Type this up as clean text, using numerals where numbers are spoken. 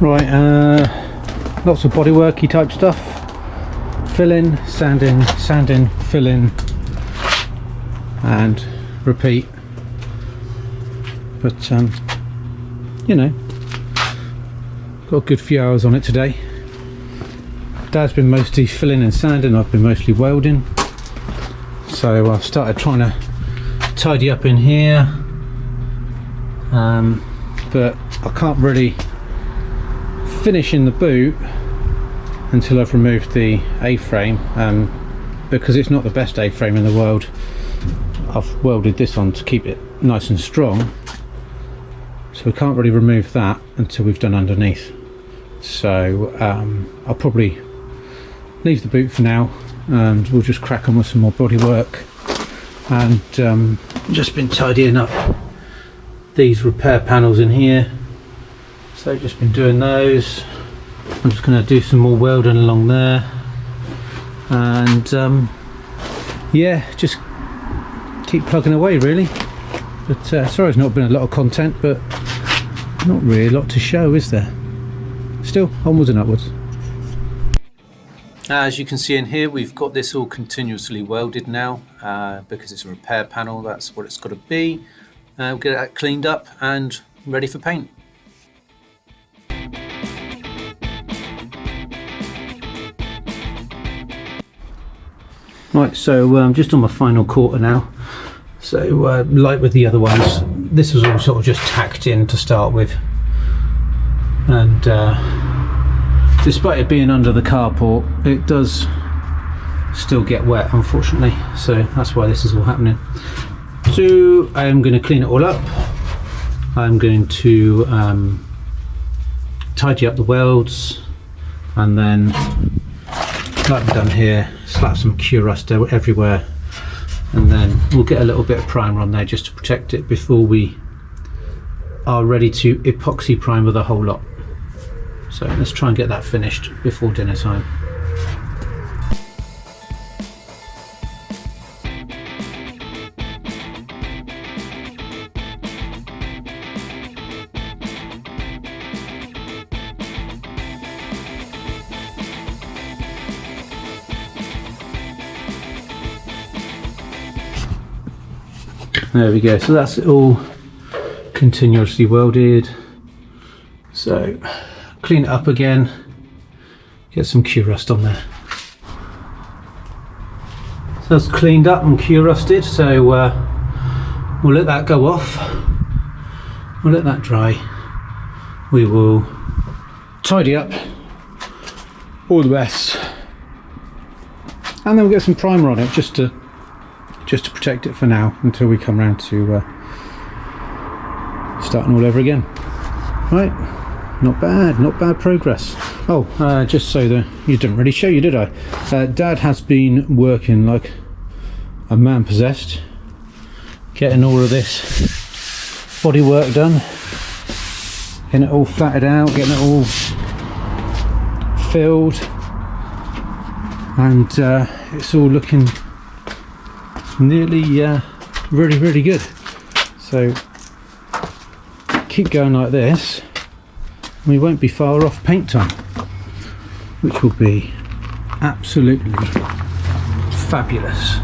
Right, lots of bodyworky type stuff. Fill-in, sanding, fill-in, and repeat. But you know, got a good few hours on it today. Dad's been mostly filling and sanding, I've been mostly welding. So I've started trying to tidy up in here, but I can't really finish in the boot until I've removed the A-frame, because it's not the best A-frame in the world. I've welded this on to keep it nice and strong, so we can't really remove that until we've done underneath. So I'll probably leave the boot for now and we'll just crack on with some more body work. And just been tidying up these repair panels in here, so just been doing those. I'm just going to do some more welding along there, and yeah, just keep plugging away really. But sorry it's not been a lot of content, but not really a lot to show, is there? Still onwards and upwards. As you can see in here, we've got this all continuously welded now, because it's a repair panel. That's what it's got to be. We'll get that cleaned up and ready for paint. Right, so I'm just on my final quarter now. So like with the other ones, this was all sort of just tacked in to start with, and despite it being under the carport, it does still get wet, unfortunately, so that's why this is all happening. So I am going to clean it all up. I'm going to tidy up the welds, and then, like we've done here, slap some Cure Rust everywhere, and then we'll get a little bit of primer on there just to protect it before we are ready to epoxy primer the whole lot. So let's try and get that finished before dinner time. There we go, so that's all continuously welded. So clean it up again, get some Cure Rust on there. So that's cleaned up and Cure Rusted, so we'll let that go off, we'll let that dry. We will tidy up all the rest, and then we'll get some primer on it just to protect it for now until we come around to starting all over again. Right, not bad progress. Oh, just so that you didn't really show you, did I? Dad has been working like a man possessed, getting all of this body work done, getting it all flatted out, getting it all filled, and it's all looking nearly really good. So keep going like this, we won't be far off paint time, which will be absolutely fabulous.